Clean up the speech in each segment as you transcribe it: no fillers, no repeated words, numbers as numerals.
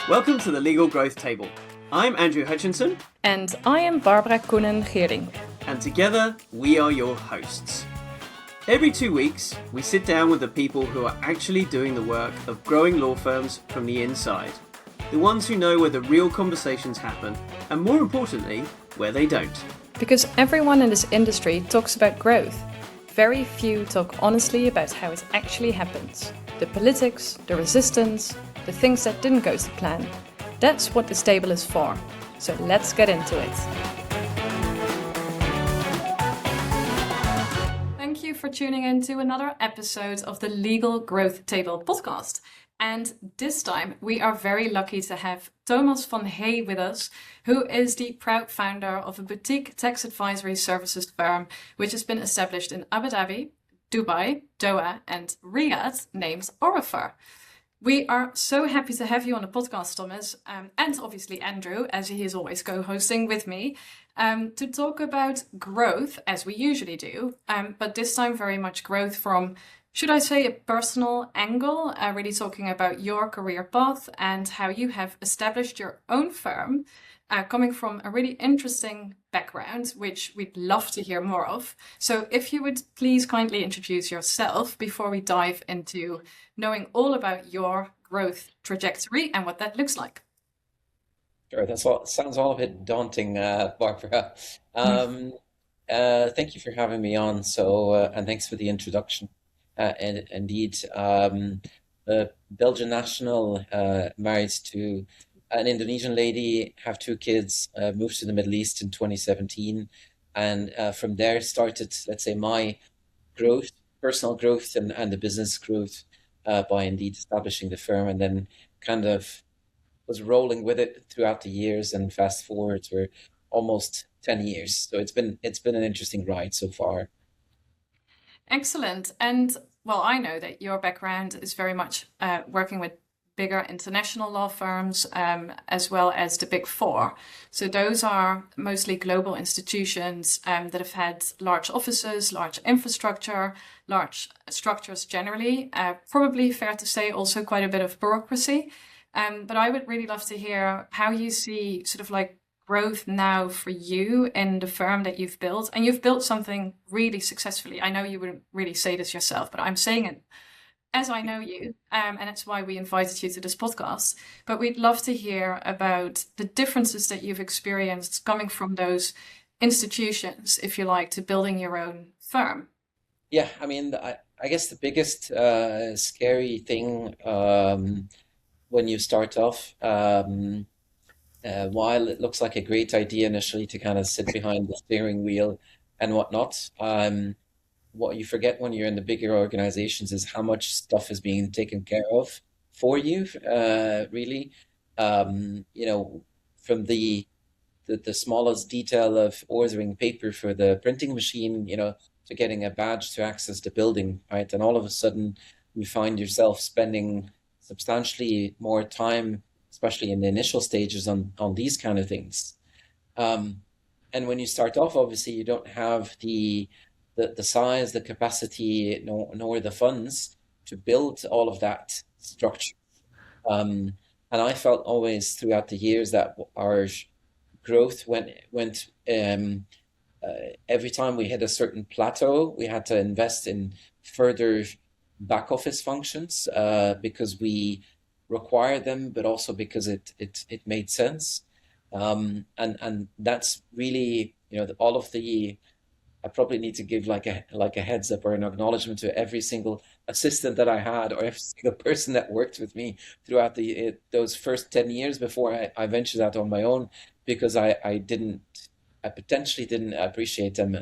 Welcome to the Legal Growth Table. I'm Andrew Hutchinson. And I am Barbara Koenen-Geering. And together, we are your hosts. Every 2 weeks, we sit down with the people who are actually doing the work of growing law firms from the inside. The ones who know where the real conversations happen, and more importantly, where they don't. Because everyone in this industry talks about growth. Very few talk honestly about how it actually happens. The politics, the resistance, the things that didn't go to plan. That's what this table is for. So let's get into it. Thank you for tuning in to another episode of the Legal Growth Table podcast. And this time we are very lucky to have Thomas Vanhee with us, who is the proud founder of a boutique tax advisory services firm, which has been established in Abu Dhabi, Dubai, Doha, and Riyadh, named Aurifer. We are so happy to have you on the podcast, Thomas, and obviously Andrew, as he is always co-hosting with me, to talk about growth, as we usually do, but this time very much growth from, should I say, a personal angle, really talking about your career path and how you have established your own firm, coming from a really interesting background, which we'd love to hear more of. So if you would please kindly introduce yourself before we dive into knowing all about your growth trajectory and what that looks like. Sure, sounds all a bit daunting, Barbara. Thank you for having me on. And thanks for the introduction. And indeed, Belgian national, married to an Indonesian lady, have 2 kids, moved to the Middle East in 2017. And from there started, let's say, my growth, personal growth and the business growth by indeed establishing the firm, and then kind of was rolling with it throughout the years, and fast forward, we're almost 10 years. So it's been an interesting ride so far. Excellent. And well, I know that your background is very much working with bigger international law firms, as well as the Big Four. So those are mostly global institutions that have had large offices, large infrastructure, large structures generally. Probably fair to say also quite a bit of bureaucracy. But I would really love to hear how you see sort of like growth now for you in the firm that you've built. And you've built something really successfully. I know you wouldn't really say this yourself, but I'm saying it as I know you, and that's why we invited you to this podcast. But we'd love to hear about the differences that you've experienced coming from those institutions, if you like, to building your own firm. Yeah, I mean, I guess the biggest scary thing when you start off, while it looks like a great idea initially to kind of sit behind the steering wheel and whatnot, what you forget when you're in the bigger organizations is how much stuff is being taken care of for you, really. From the smallest detail of ordering paper for the printing machine, to getting a badge to access the building, right? And all of a sudden you find yourself spending substantially more time, especially in the initial stages, on these kind of things. And when you start off, obviously you don't have the size, the capacity, nor the funds to build all of that structure. And I felt always throughout the years that our growth went every time we hit a certain plateau, we had to invest in further back office functions because we required them, but also because it made sense. And that's really, all of the, I probably need to give like a heads up or an acknowledgement to every single assistant that I had, or every single person that worked with me throughout those first 10 years before I ventured out on my own, because I potentially didn't appreciate them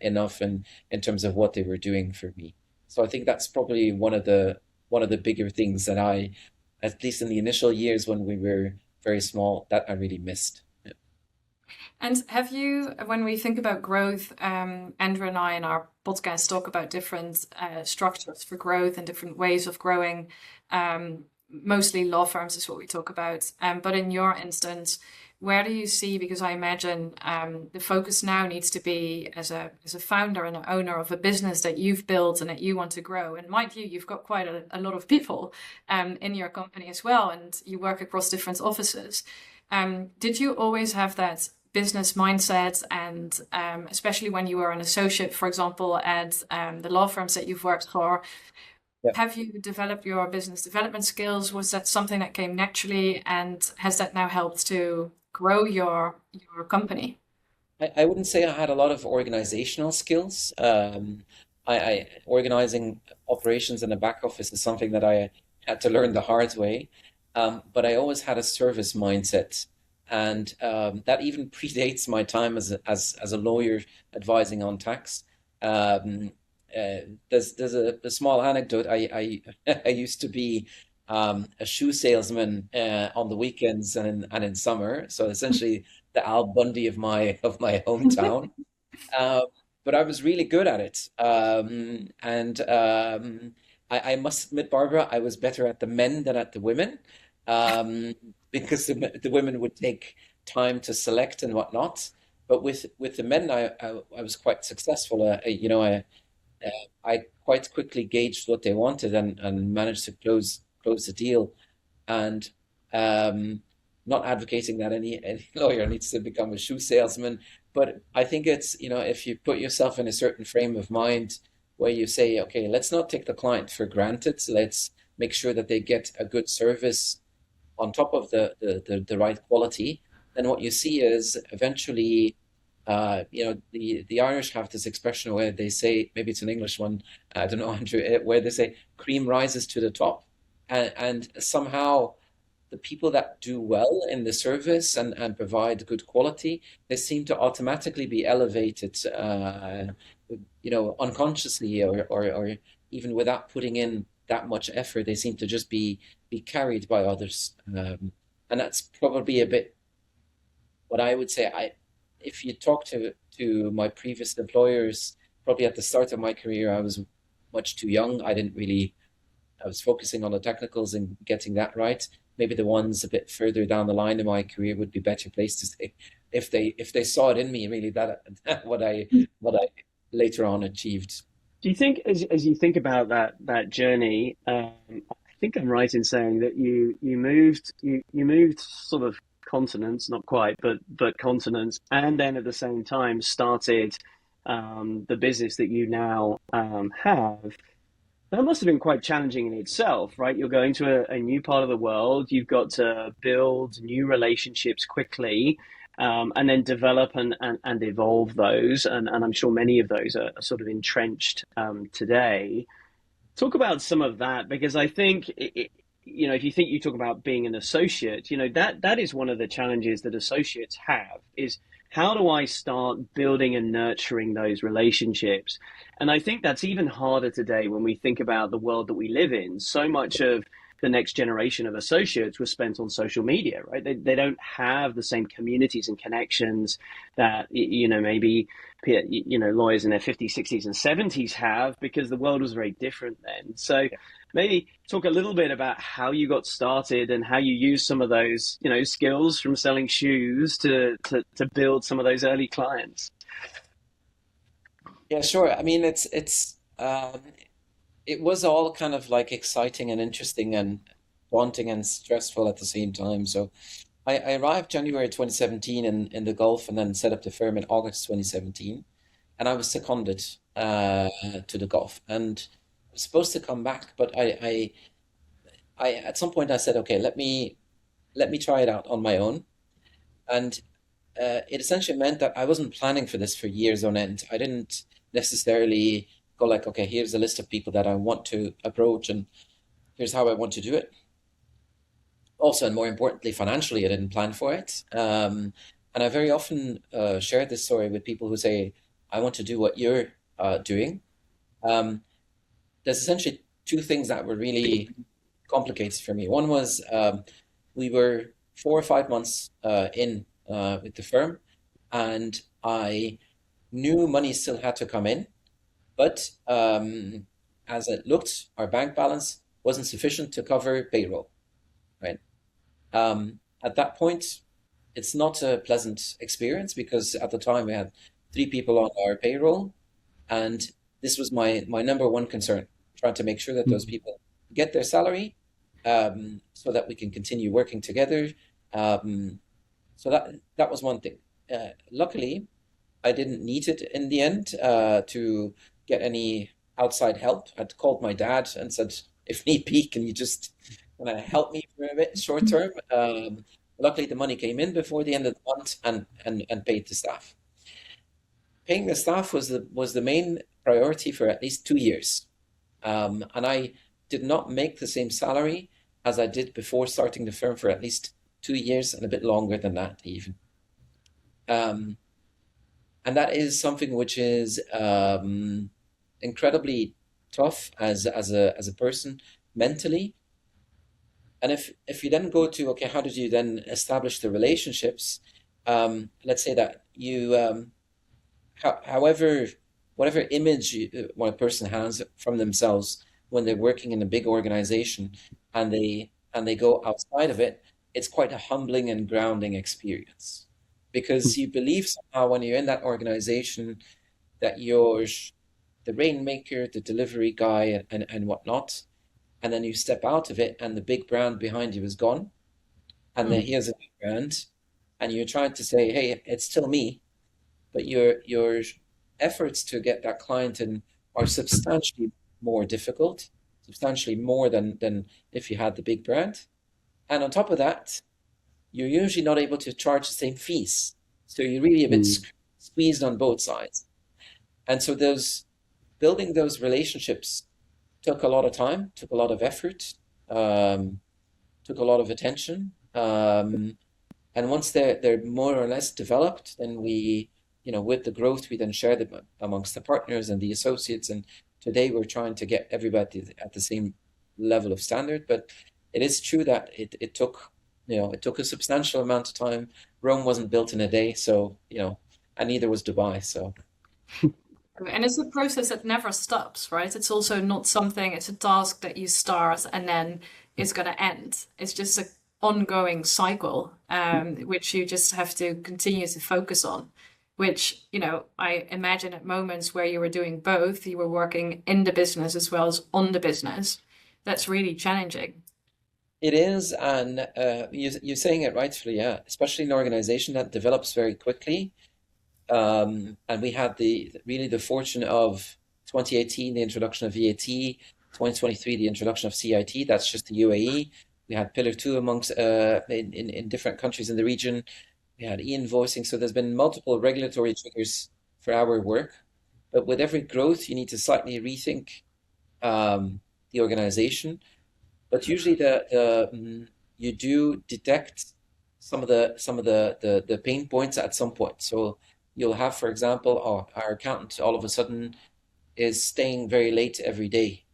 enough in terms of what they were doing for me. So I think that's probably one of the bigger things that I, at least in the initial years when we were very small, that I really missed. And have you, when we think about growth, Andrew and I in our podcast talk about different structures for growth and different ways of growing. Mostly law firms is what we talk about. But in your instance, where do you see, because I imagine the focus now needs to be as a founder and an owner of a business that you've built and that you want to grow. And mind you, you've got quite a lot of people in your company as well, and you work across different offices. Did you always have that business mindset, and especially when you were an associate, for example, at the law firms that you've worked for? Yep. Have you developed your business development skills? Was that something that came naturally, and has that now helped to grow your company? I wouldn't say I had a lot of organizational skills. Organizing operations in the back office is something that I had to learn the hard way. But I always had a service mindset, and that even predates my time as a lawyer advising on tax. Um, there's a small anecdote. I used to be a shoe salesman on the weekends and in summer. So essentially the Al Bundy of my hometown. Um, but I was really good at it. And I must admit, Barbara, I was better at the men than at the women, because the women would take time to select and whatnot. But with the men, I was quite successful. I quite quickly gauged what they wanted and managed to close the deal. And not advocating that any lawyer needs to become a shoe salesman, but I think it's, if you put yourself in a certain frame of mind where you say, okay, let's not take the client for granted. So let's make sure that they get a good service on top of the right quality. Then what you see is eventually, the Irish have this expression where they say, maybe it's an English one, I don't know, Andrew, where they say cream rises to the top. And somehow the people that do well in the service and provide good quality, they seem to automatically be elevated, unconsciously, or even without putting in that much effort. They seem to just be carried by others. And that's probably a bit what I would say. If you talk to my previous employers, probably at the start of my career, I was much too young. I was focusing on the technicals and getting that right. Maybe the ones a bit further down the line in my career would be better placed to say if they saw it in me, really, that what I later on achieved. Do you think, as you think about that journey, I think I'm right in saying that you moved sort of continents, not quite, but continents, and then at the same time started the business that you now have. That must have been quite challenging in itself, right? You're going to a new part of the world. You've got to build new relationships quickly, and then develop and evolve those. And I'm sure many of those are sort of entrenched today. Talk about some of that, because I think, if you talk about being an associate, that is one of the challenges that associates have, is how do I start building and nurturing those relationships? And I think that's even harder today when we think about the world that we live in. So much of the next generation of associates was spent on social media, right? They don't have the same communities and connections that, maybe, lawyers in their 50s, 60s, and 70s have, because the world was very different then. So maybe talk a little bit about how you got started and how you used some of those, skills from selling shoes to build some of those early clients. Yeah, sure. I mean, it was all kind of like exciting and interesting and daunting and stressful at the same time. So I arrived January 2017 in the Gulf, and then set up the firm in August 2017. And I was seconded to the Gulf, and I was supposed to come back, but I at some point I said, okay, let me try it out on my own. And it essentially meant that I wasn't planning for this for years on end. I didn't necessarily go like, okay, here's a list of people that I want to approach, and here's how I want to do it. Also, and more importantly, financially, I didn't plan for it. And I very often share this story with people who say, I want to do what you're doing. Um, there's essentially two things that were really complicated for me. One was, we were 4 or 5 months in with the firm, and I knew money still had to come in, but as it looked, our bank balance wasn't sufficient to cover payroll, right? At that point, it's not a pleasant experience because at the time we had 3 people on our payroll, and this was my number one concern, trying to make sure that those people get their salary, so that we can continue working together. Um, so that was one thing. Luckily, I didn't need it in the end to get any outside help. I'd called my dad and said, if need be, can you just help me for a bit short term? Luckily, the money came in before the end of the month and paid the staff. Paying the staff was the main priority for at least 2 years. And I did not make the same salary as I did before starting the firm for at least 2 years and a bit longer than that even. Um, and that is something which is incredibly tough as a person mentally. And if you then go to, okay, how did you then establish the relationships? Let's say that you, however, whatever image one person has from themselves when they're working in a big organization, and they go outside of it, it's quite a humbling and grounding experience because you believe somehow when you're in that organization that you're the rainmaker, the delivery guy, and whatnot. And then you step out of it, and the big brand behind you is gone. And then here's a new brand, and you're trying to say, "Hey, it's still me," but your efforts to get that client in are substantially more difficult, substantially more than if you had the big brand. And on top of that, you're usually not able to charge the same fees, so you're really a bit squeezed on both sides. And so building those relationships took a lot of time, took a lot of effort, took a lot of attention. And once they're more or less developed, then with the growth, we then share them amongst the partners and the associates. And today we're trying to get everybody at the same level of standard. But it is true that it took a substantial amount of time. Rome wasn't built in a day, so, and neither was Dubai. So. And it's a process that never stops, right? It's also not something, it's a task that you start and then it's going to end. It's just an ongoing cycle, which you just have to continue to focus on, which, I imagine at moments where you were doing both, you were working in the business as well as on the business. That's really challenging. It is, and you're saying it rightfully, yeah, especially an organization that develops very quickly. And we had really the fortune of 2018, the introduction of VAT, 2023, the introduction of CIT. That's just the UAE. We had Pillar 2 amongst in different countries in the region. We had e-invoicing. So there's been multiple regulatory triggers for our work. But with every growth, you need to slightly rethink the organization. But usually you do detect some of the pain points at some point. So you'll have, for example, our accountant all of a sudden is staying very late every day.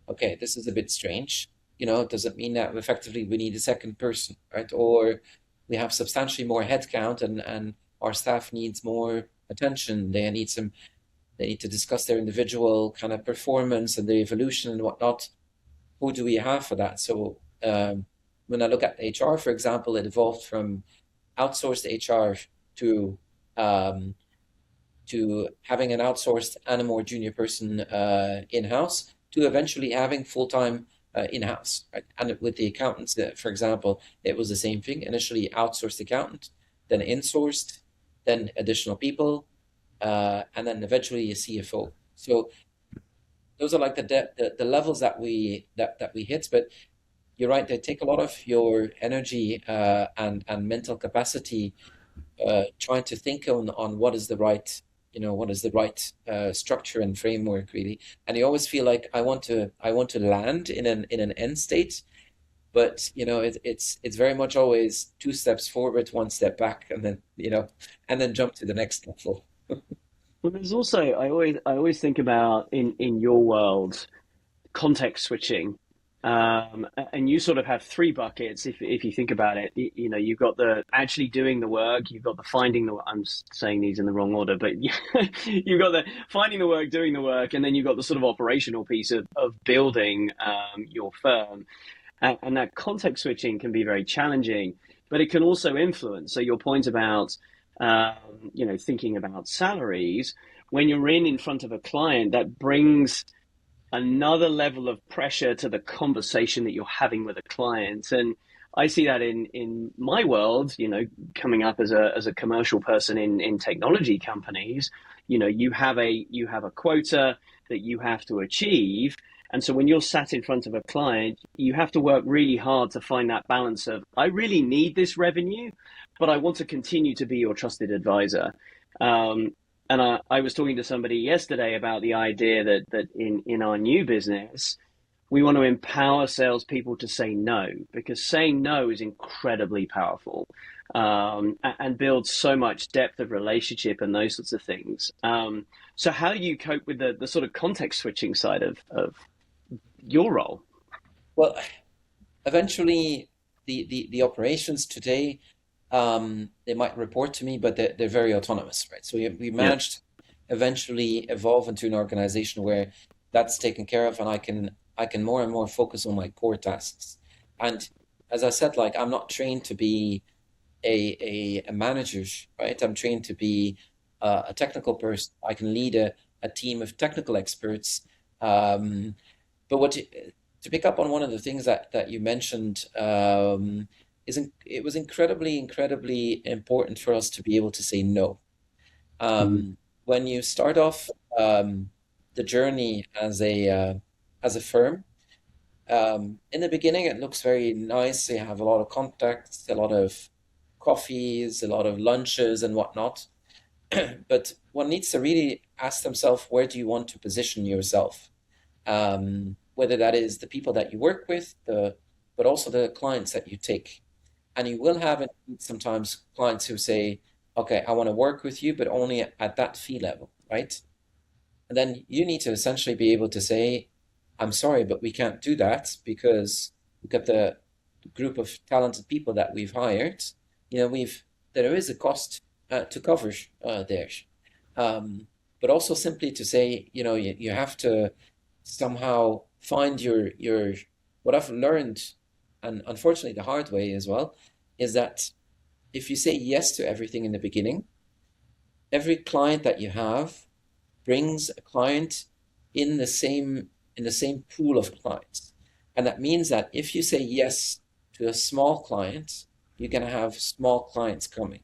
Okay, this is a bit strange. Does it mean that effectively we need a second person, right? Or we have substantially more headcount and our staff needs more attention. They need to discuss their individual kind of performance and their evolution and whatnot. Who do we have for that? So when I look at HR, for example, it evolved from outsourced HR to having an outsourced and a more junior person in-house, to eventually having full-time in-house. Right? And with the accountants, for example, it was the same thing. Initially outsourced accountant, then insourced, then additional people, and then eventually a CFO. So those are like the levels that we hit. But you're right, they take a lot of your energy and mental capacity trying to think on what is the right structure and framework, really. And you always feel like I want to land in an end state, but it's very much always 2 steps forward, 1 step back, and then jump to the next level. Well, there's also I always think about in your world context switching, and you sort of have 3 buckets if you think about it. You've got the actually doing the work, you've got the finding the. I'm saying these in the wrong order, but you've got the finding the work, doing the work, and then you've got the sort of operational piece of building your firm, and that context switching can be very challenging but it can also influence. So your point about thinking about salaries, when you're in front of a client, that brings another level of pressure to the conversation that you're having with a client. And I see that in my world, coming up as a commercial person in technology companies, you have a quota that you have to achieve. And so when you're sat in front of a client, you have to work really hard to find that balance of, I really need this revenue, but I want to continue to be your trusted advisor. And I was talking to somebody yesterday about the idea that in our new business, we want to empower salespeople to say no, because saying no is incredibly powerful, and builds so much depth of relationship and those sorts of things. So how do you cope with the sort of context switching side of your role? Well, eventually, the operations today, they might report to me, but they're very autonomous, right? So we managed to eventually evolve into an organization where that's taken care of, and I can more and more focus on my core tasks. And as I said, like, I'm not trained to be a manager, right? I'm trained to be a technical person. I can lead a team of technical experts. But to pick up on one of the things that you mentioned, it was incredibly important for us to be able to say no. When you start off the journey as a firm, in the beginning it looks very nice. You have a lot of contacts, a lot of coffees, a lot of lunches and whatnot. But one needs to really ask themselves, where do you want to position yourself? Whether that is the people that you work with, but also the clients that you take. And you will have sometimes clients who say, okay, I want to work with you, but only at that fee level, right? And then you need to essentially be able to say, I'm sorry, but we can't do that because we've got the group of talented people that we've hired. There is a cost to cover there. But also simply to say, you have to somehow find your what I've learned, and unfortunately the hard way as well, is that if you say yes to everything in the beginning, every client that you have brings a client in the same pool of clients. And that means that if you say yes to a small client, you're going to have small clients coming.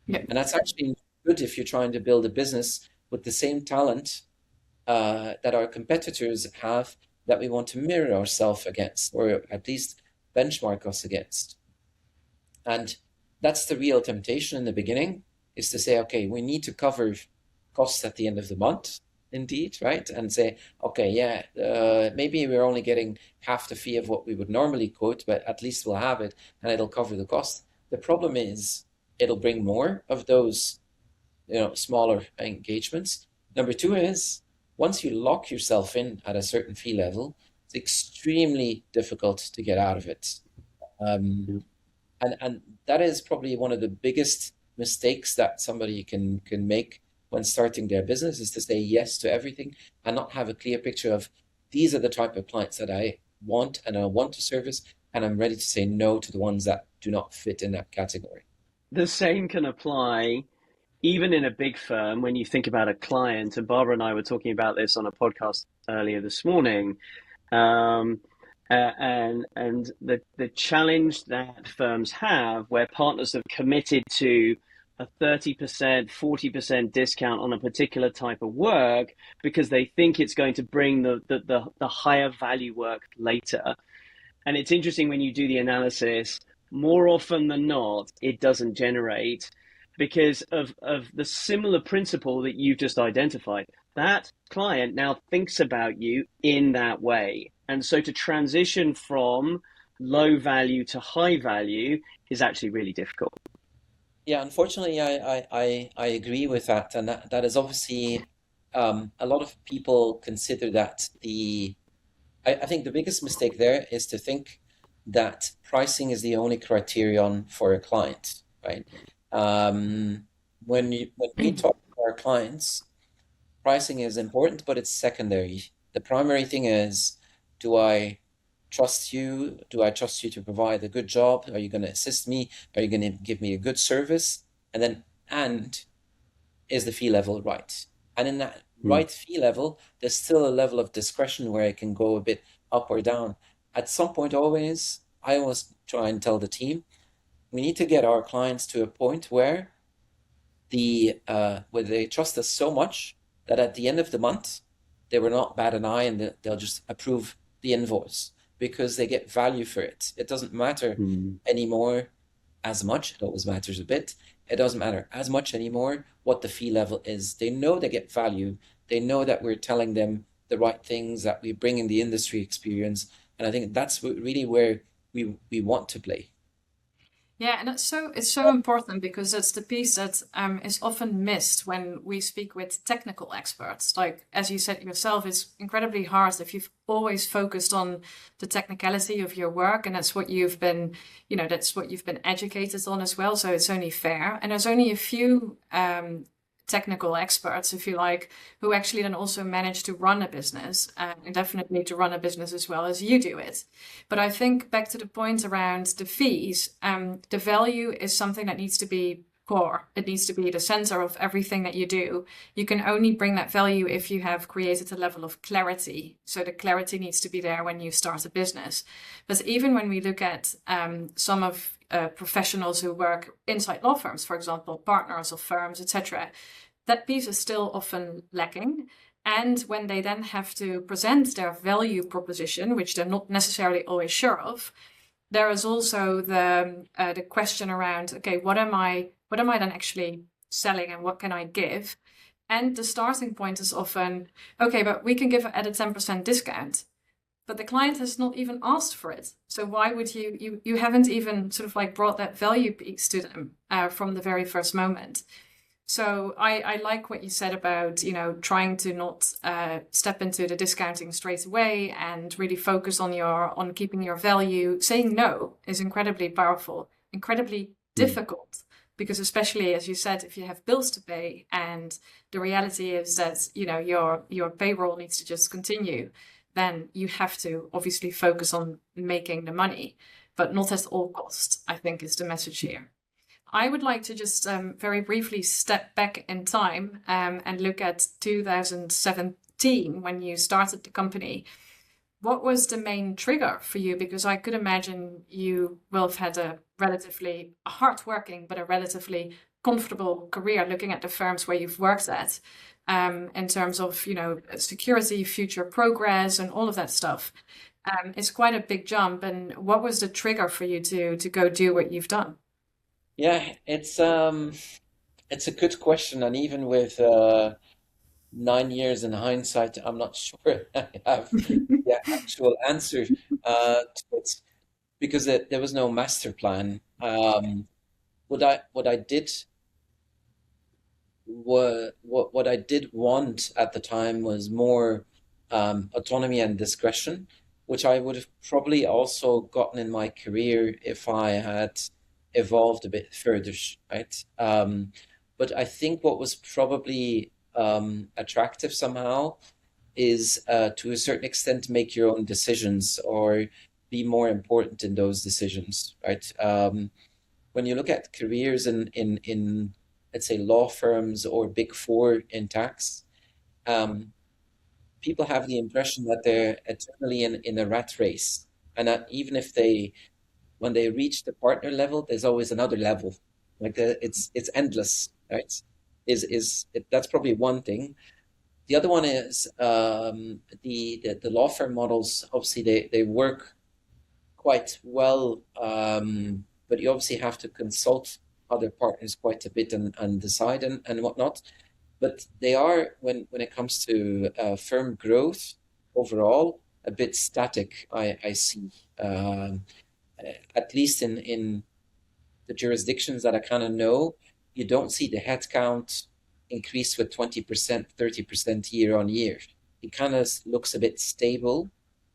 Yeah. And that's actually good if you're trying to build a business with the same talent that our competitors have, that we want to mirror ourselves against, or at least benchmark us against. And that's the real temptation in the beginning, is to say, okay, we need to cover costs at the end of the month, indeed, right? And say, okay, maybe we're only getting half the fee of what we would normally quote, but at least we'll have it and it'll cover the cost. The problem is it'll bring more of those, smaller engagements. Number two is, once you lock yourself in at a certain fee level, it's extremely difficult to get out of it. And that is probably one of the biggest mistakes that somebody can make when starting their business, is to say yes to everything and not have a clear picture of, these are the type of clients that I want and I want to service, and I'm ready to say no to the ones that do not fit in that category. The same can apply even in a big firm when you think about a client. And Barbara and I were talking about this on a podcast earlier this morning. And the challenge that firms have, where partners have committed to a 30%, 40% discount on a particular type of work because they think it's going to bring the higher value work later. And it's interesting when you do the analysis, more often than not, it doesn't generate, because of the similar principle that you've just identified. That client now thinks about you in that way. And so to transition from low value to high value is actually really difficult. Yeah, unfortunately, I agree with that. And that is obviously, a lot of people consider that I think the biggest mistake there is to think that pricing is the only criterion for a client, right? When we talk to our clients, pricing is important, but it's secondary. The primary thing is, do I trust you? Do I trust you to provide a good job? Are you going to assist me? Are you going to give me a good service? And then, and is the fee level right? And in that right fee level, there's still a level of discretion where it can go a bit up or down. At some point, I always try and tell the team, we need to get our clients to a point where where they trust us so much that at the end of the month, they will not bat an eye and they'll just approve the invoice because they get value for it. It doesn't matter anymore as much. It always matters a bit. It doesn't matter as much anymore what the fee level is. They know they get value. They know that we're telling them the right things, that we bring in the industry experience. And I think that's really where we want to play. Yeah, and it's so important because it's the piece that is often missed when we speak with technical experts. Like, as you said yourself, it's incredibly hard if you've always focused on the technicality of your work, and that's what you've been, that's what you've been educated on as well. So it's only fair. And there's only a few technical experts, if you like, who actually then also manage to run a business, and definitely to run a business as well as you do it. But I think back to the point around the fees, the value is something that needs to be core. It needs to be the center of everything that you do. You can only bring that value if you have created a level of clarity. So the clarity needs to be there when you start a business. But even when we look at some of professionals who work inside law firms, for example, partners of firms, etc., that piece is still often lacking. And when they then have to present their value proposition, which they're not necessarily always sure of, there is also the question around, okay, what am I then actually selling and what can I give? And the starting point is often, okay, but we can give it at a 10% discount. But the client has not even asked for it. So why would you haven't even sort of like brought that value piece to them from the very first moment. So I like what you said about, trying to not step into the discounting straight away and really focus on keeping your value. Saying no is incredibly powerful, incredibly difficult, because especially, as you said, if you have bills to pay and the reality is that, your payroll needs to just continue, then you have to obviously focus on making the money, but not at all costs, I think is the message here. I would like to just very briefly step back in time and look at 2017 when you started the company. What was the main trigger for you? Because I could imagine you will have had a relatively hardworking, but a relatively comfortable career looking at the firms where you've worked at, in terms of, security, future progress, and all of that stuff. It's quite a big jump. And what was the trigger for you to go do what you've done? Yeah, it's a good question, and even with 9 years in hindsight, I'm not sure I have the actual answer to it because there was no master plan. What I did what I did want at the time was more autonomy and discretion, which I would have probably also gotten in my career if I had evolved a bit further, right? But I think what was probably attractive somehow is to a certain extent make your own decisions or be more important in those decisions, right? When you look at careers in let's say law firms or big four in tax, people have the impression that they're eternally in a rat race, and that even if when they reach the partner level, there's always another level. Like it's endless, right? That's probably one thing. The other one is the law firm models. Obviously, they work quite well, but you obviously have to consult other partners quite a bit and decide and whatnot. But they are, when it comes to firm growth overall, a bit static. I see, at least in the jurisdictions that I kind of know, you don't see the headcount increase with 20%, 30% year on year. It kind of looks a bit stable,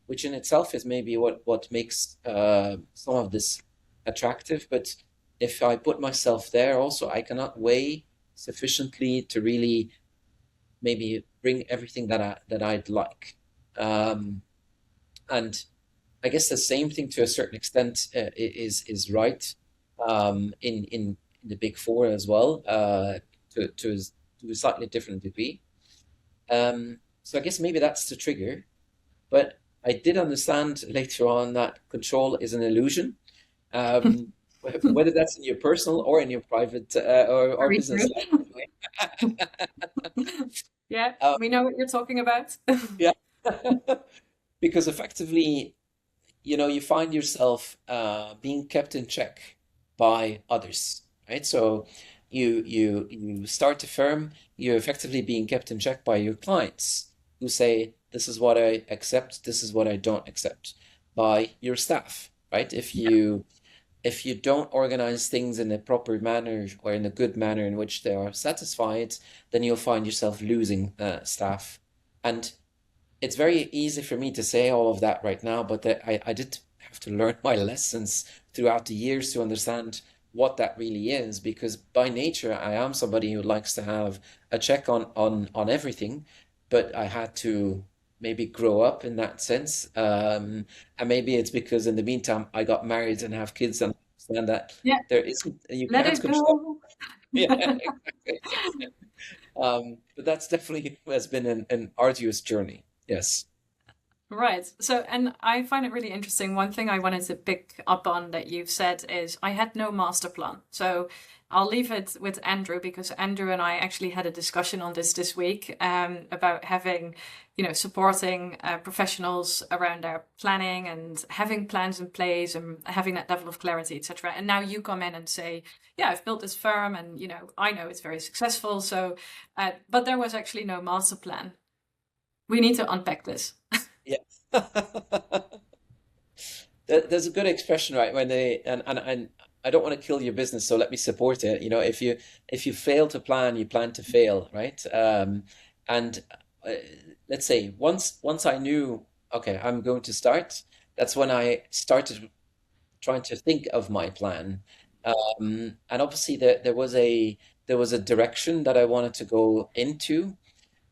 which in itself is maybe what makes some of this attractive. But if I put myself there also, I cannot weigh sufficiently to really maybe bring everything that I'd like. And I guess the same thing to a certain extent is right in the Big Four as well, to a slightly different degree. So I guess maybe that's the trigger. But I did understand later on that control is an illusion, um, whether that's in your personal or in your private or Very business true. life. Yeah, Um, we know what you're talking about. yeah, because effectively, you find yourself being kept in check by others, right? So you start a firm, you're effectively being kept in check by your clients who say, this is what I accept, this is what I don't accept, by your staff, right? If you don't organize things in a proper manner or in a good manner in which they are satisfied, then you'll find yourself losing staff. And it's very easy for me to say all of that right now, but I did have to learn my lessons throughout the years to understand what that really is, because by nature I am somebody who likes to have a check on everything, but I had to maybe grow up in that sense. And maybe it's because in the meantime I got married and have kids and understand that Yeah, you let can't it control. go. Yeah, exactly. But that's definitely has been an arduous journey. Yes. Right. So, and I find it really interesting. One thing I wanted to pick up on that you've said is I had no master plan. So I'll leave it with Andrew because Andrew and I actually had a discussion on this week about having, supporting professionals around their planning and having plans in place and having that level of clarity, etc. And now you come in and say, yeah, I've built this firm and, I know it's very successful. So, but there was actually no master plan. We need to unpack this. Yeah. There's a good expression, right? When they and I don't want to kill your business, so let me support it. If you fail to plan, you plan to fail, right? And uh, let's say once I knew, okay, I'm going to start, that's when I started trying to think of my plan. And obviously there was a direction that I wanted to go into.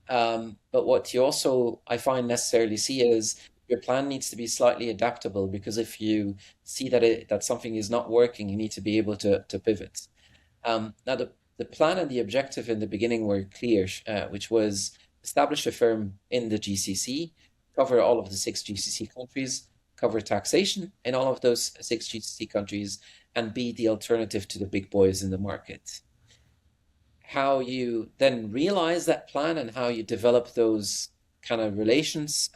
But what you also, I find, necessarily see is your plan needs to be slightly adaptable, because if you see that something is not working, you need to be able to pivot. Now, the plan and the objective in the beginning were clear, which was establish a firm in the GCC, cover all of the six GCC countries, cover taxation in all of those six GCC countries, and be the alternative to the big boys in the market. How you then realize that plan and how you develop those kind of relations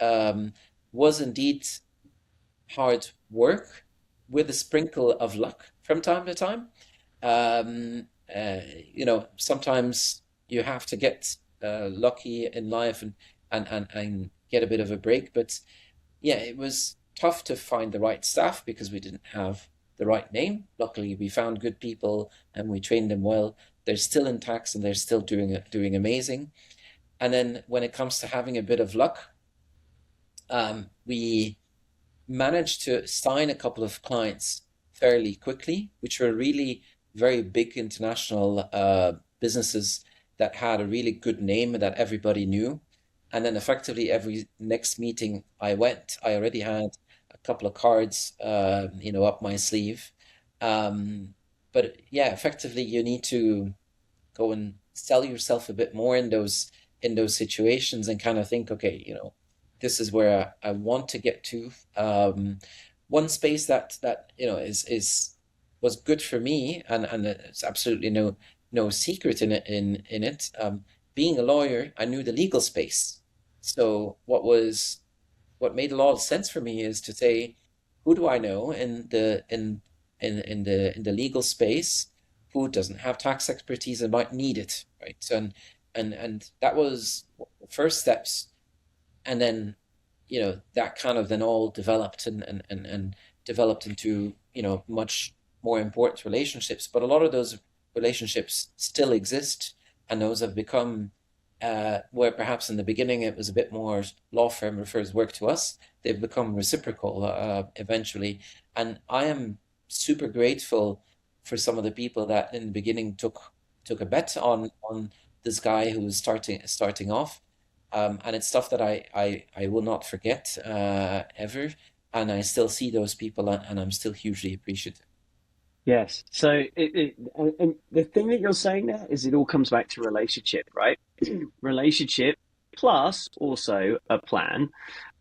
was indeed hard work with a sprinkle of luck from time to time. Um, Sometimes you have to get lucky in life and get a bit of a break. But yeah, it was tough to find the right staff because we didn't have the right name. Luckily, we found good people and we trained them well. They're still in tax and they're still doing amazing. And then when it comes to having a bit of luck, we managed to sign a couple of clients fairly quickly, which were really very big international businesses that had a really good name that everybody knew. And then effectively every next meeting I went, I already had a couple of cards, up my sleeve. Um, but yeah, effectively you need to go and sell yourself a bit more in those situations and kind of think, okay, this is where I want to get to. One space that is was good for me, and it's absolutely no secret in it. Being a lawyer, I knew the legal space. So what made a lot of sense for me is to say, who do I know in the legal space who doesn't have tax expertise and might need it, right? And that was the first steps, and then that kind of then all developed and developed into much more important relationships. But a lot of those relationships still exist, and those have become where perhaps in the beginning it was a bit more law firm refers work to us. They've become reciprocal eventually, and I am super grateful for some of the people that in the beginning took a bet on this guy who was starting off. And it's stuff that I will not forget ever. and I still see those people, and I'm still hugely appreciative. Yes. So and the thing that you're saying there is it all comes back to relationship, right? Relationship plus also a plan.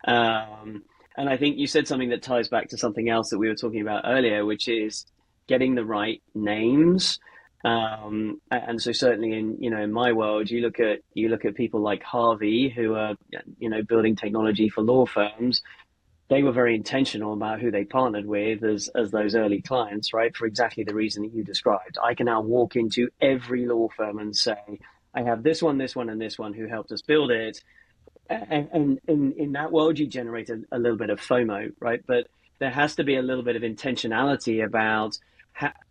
Um, and I think you said something that ties back to something else that we were talking about earlier, which is getting the right names. And so certainly in my world, you look at people like Harvey who are, building technology for law firms. They were very intentional about who they partnered with as those early clients, right? For exactly the reason that you described. I can now walk into every law firm and say, I have this one, and this one who helped us build it. And in that world, you generate a little bit of FOMO, right? But there has to be a little bit of intentionality about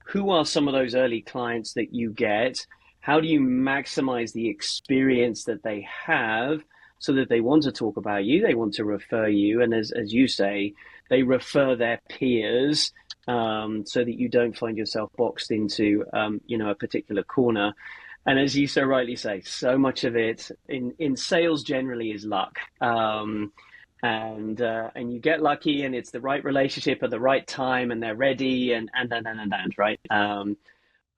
who are some of those early clients that you get? How do you maximize the experience that they have so that they want to talk about you, they want to refer you, and as you say, they refer their peers, so that you don't find yourself boxed into a particular corner. And as you so rightly say, so much of it in sales generally is luck. And you get lucky, and it's the right relationship at the right time, and they're ready, and right.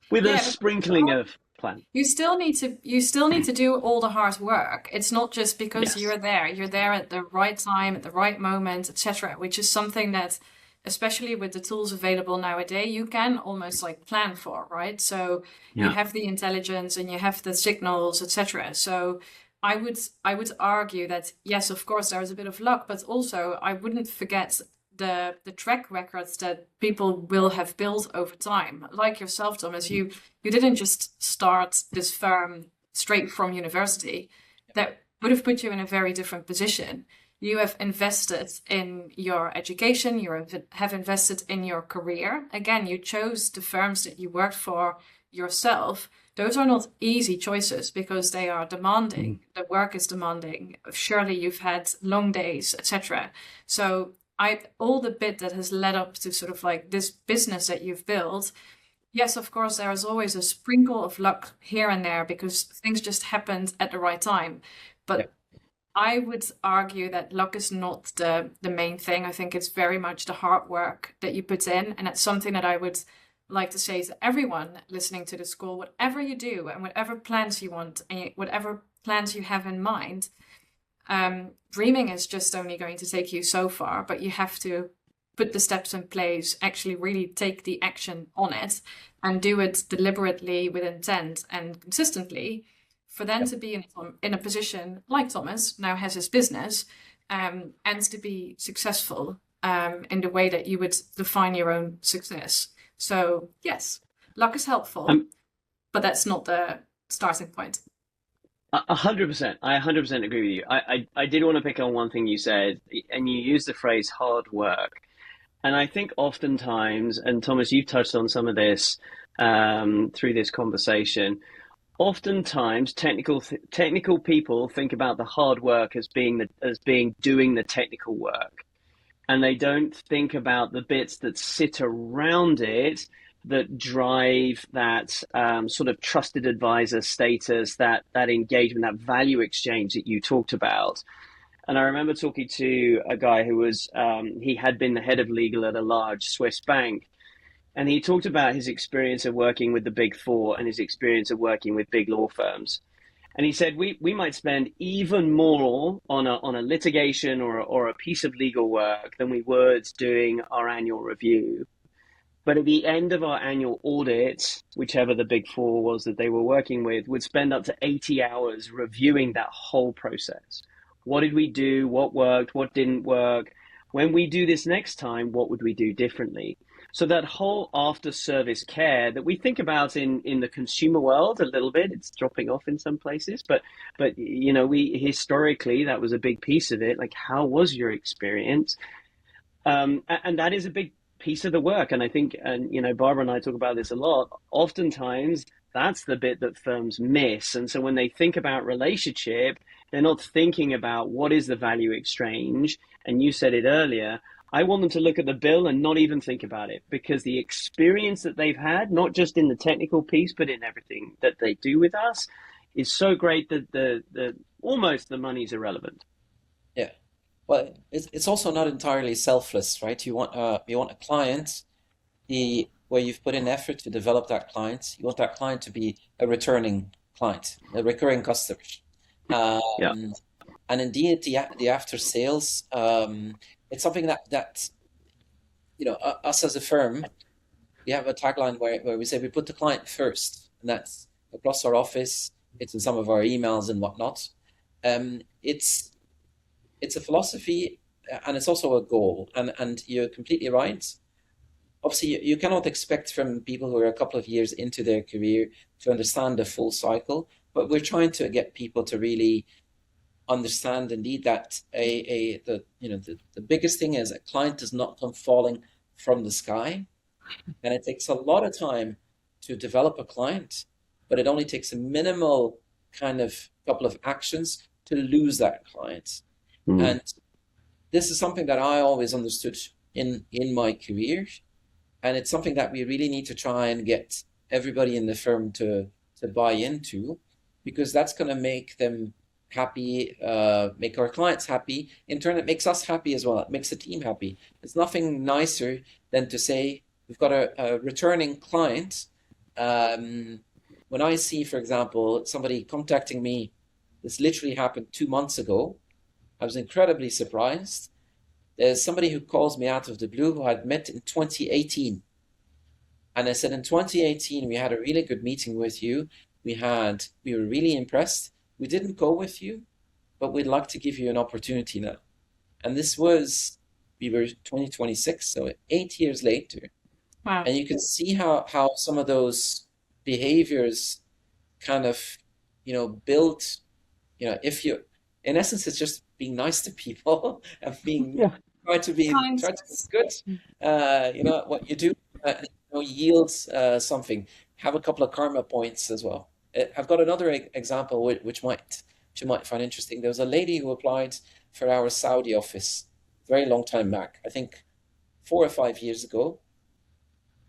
With a Yeah, sprinkling of plan. you still need to do all the hard work. It's not just because Yes. you're there at the right time, at the right moment, etc., which is something that, especially with the tools available nowadays, you can almost like plan for, right? So you Yeah. have the intelligence and you have the signals, etc. So I would argue that yes, of course there is a bit of luck, but also I wouldn't forget the track records that people will have built over time. Like yourself, Thomas, you didn't just start this firm straight from university. That would have put you in a very different position. You have invested in your education, have invested in your career. Again, you chose the firms that you worked for yourself. Those are not easy choices because they are demanding. The work is demanding. Surely you've had long days, etc. So all the bit that has led up to sort of like this business that you've built, yes, of course, there is always a sprinkle of luck here and there because things just happened at the right time. But Yeah. I would argue that luck is not the main thing. I think it's very much the hard work that you put in. And it's something that I would like to say to everyone listening to this call, whatever you do and whatever plans you want and whatever plans you have in mind, dreaming is just only going to take you so far, but you have to put the steps in place, actually really take the action on it and do it deliberately with intent and consistently for them to be in a position like Thomas now has his business, and to be successful in the way that you would define your own success. So yes, luck is helpful, but that's not the starting point. 100%. I 100% agree with you. I did want to pick on one thing you said, and you used the phrase hard work. And I think oftentimes, and Thomas, you've touched on some of this through this conversation. Oftentimes, technical people think about the hard work as being doing the technical work, and they don't think about the bits that sit around it that drive that sort of trusted advisor status, that engagement, that value exchange that you talked about. And I remember talking to a guy who was he had been the head of legal at a large Swiss bank. And he talked about his experience of working with the Big Four and his experience of working with big law firms. And he said, we might spend even more on a litigation or a piece of legal work than we would doing our annual review. But at the end of our annual audit, whichever the Big Four was that they were working with, would spend up to 80 hours reviewing that whole process. What did we do? What worked? What didn't work? When we do this next time, what would we do differently? So that whole after-service care that we think about in the consumer world a little bit, it's dropping off in some places, but we historically that was a big piece of it. Like, how was your experience? And that is a big piece of the work. And I think, and Barbara and I talk about this a lot. Oftentimes, that's the bit that firms miss. And so when they think about relationship, they're not thinking about what is the value exchange. And you said it earlier. I want them to look at the bill and not even think about it, because the experience that they've had, not just in the technical piece, but in everything that they do with us, is so great that the almost the money's irrelevant. Yeah. Well, it's also not entirely selfless, right? You want a client where you've put in effort to develop that client. You want that client to be a returning client, a recurring customer. Yeah. And indeed, the after sales, it's something that us as a firm, we have a tagline where we say we put the client first, and that's across our office. It's in some of our emails and whatnot. It's a philosophy, and it's also a goal. And you're completely right. Obviously, you cannot expect from people who are a couple of years into their career to understand the full cycle, but we're trying to get people to really understand indeed that the biggest thing is a client does not come falling from the sky, and it takes a lot of time to develop a client, but it only takes a minimal kind of couple of actions to lose that client. And this is something that I always understood in my career, and it's something that we really need to try and get everybody in the firm to buy into, because that's going to make them happy, make our clients happy. In turn, it makes us happy as well. It makes the team happy. There's nothing nicer than to say we've got a returning client. When I see, for example, somebody contacting me, this literally happened 2 months ago. I was incredibly surprised. There's somebody who calls me out of the blue who I'd met in 2018. And I said, in 2018, we had a really good meeting with you. We were really impressed. We didn't go with you, but we'd like to give you an opportunity now. And we were 2026, so 8 years later. Wow. And you can see how some of those behaviors kind of, build, in essence, it's just being nice to people and try to be good. What you do yields something. Have a couple of karma points as well. I've got another example which you might find interesting. There was a lady who applied for our Saudi office very long time back, I think 4 or 5 years ago,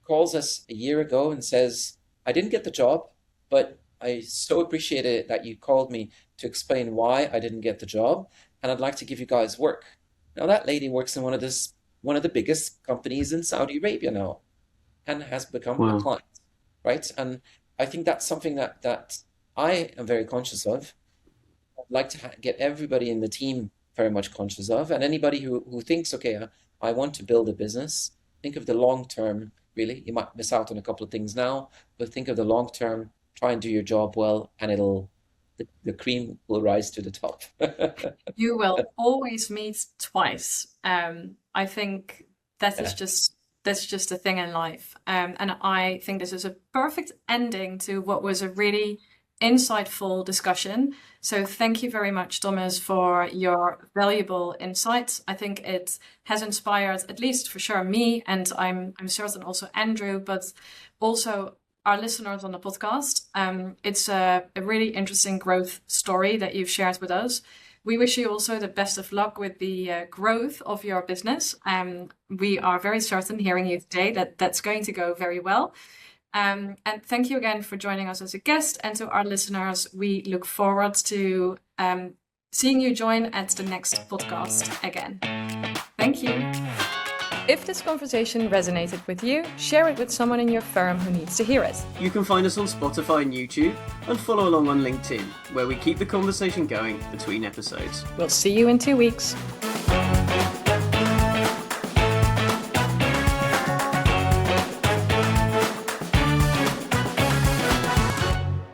calls us a year ago and says, I didn't get the job, but I so appreciated it that you called me to explain why I didn't get the job, and I'd like to give you guys work. Now that lady works in one of the biggest companies in Saudi Arabia now, and has become a client, right? And I think that's something that I am very conscious of. I'd like to get everybody in the team very much conscious of, and anybody who thinks, okay, I want to build a business, think of the long term, really. You might miss out on a couple of things now, but think of the long term, try and do your job well, and the cream will rise to the top. You will always meet twice. I think that's just a thing in life. And I think this is a perfect ending to what was a really insightful discussion. So thank you very much, Thomas, for your valuable insights. I think it has inspired, at least for sure, me, and I'm certain also Andrew, but also our listeners on the podcast. It's a really interesting growth story that you've shared with us. We wish you also the best of luck with the growth of your business. We are very certain, hearing you today, that that's going to go very well. And thank you again for joining us as a guest. And to our listeners, we look forward to seeing you join at the next podcast again. Thank you. If this conversation resonated with you, share it with someone in your firm who needs to hear it. You can find us on Spotify and YouTube, and follow along on LinkedIn, where we keep the conversation going between episodes. We'll see you in 2 weeks.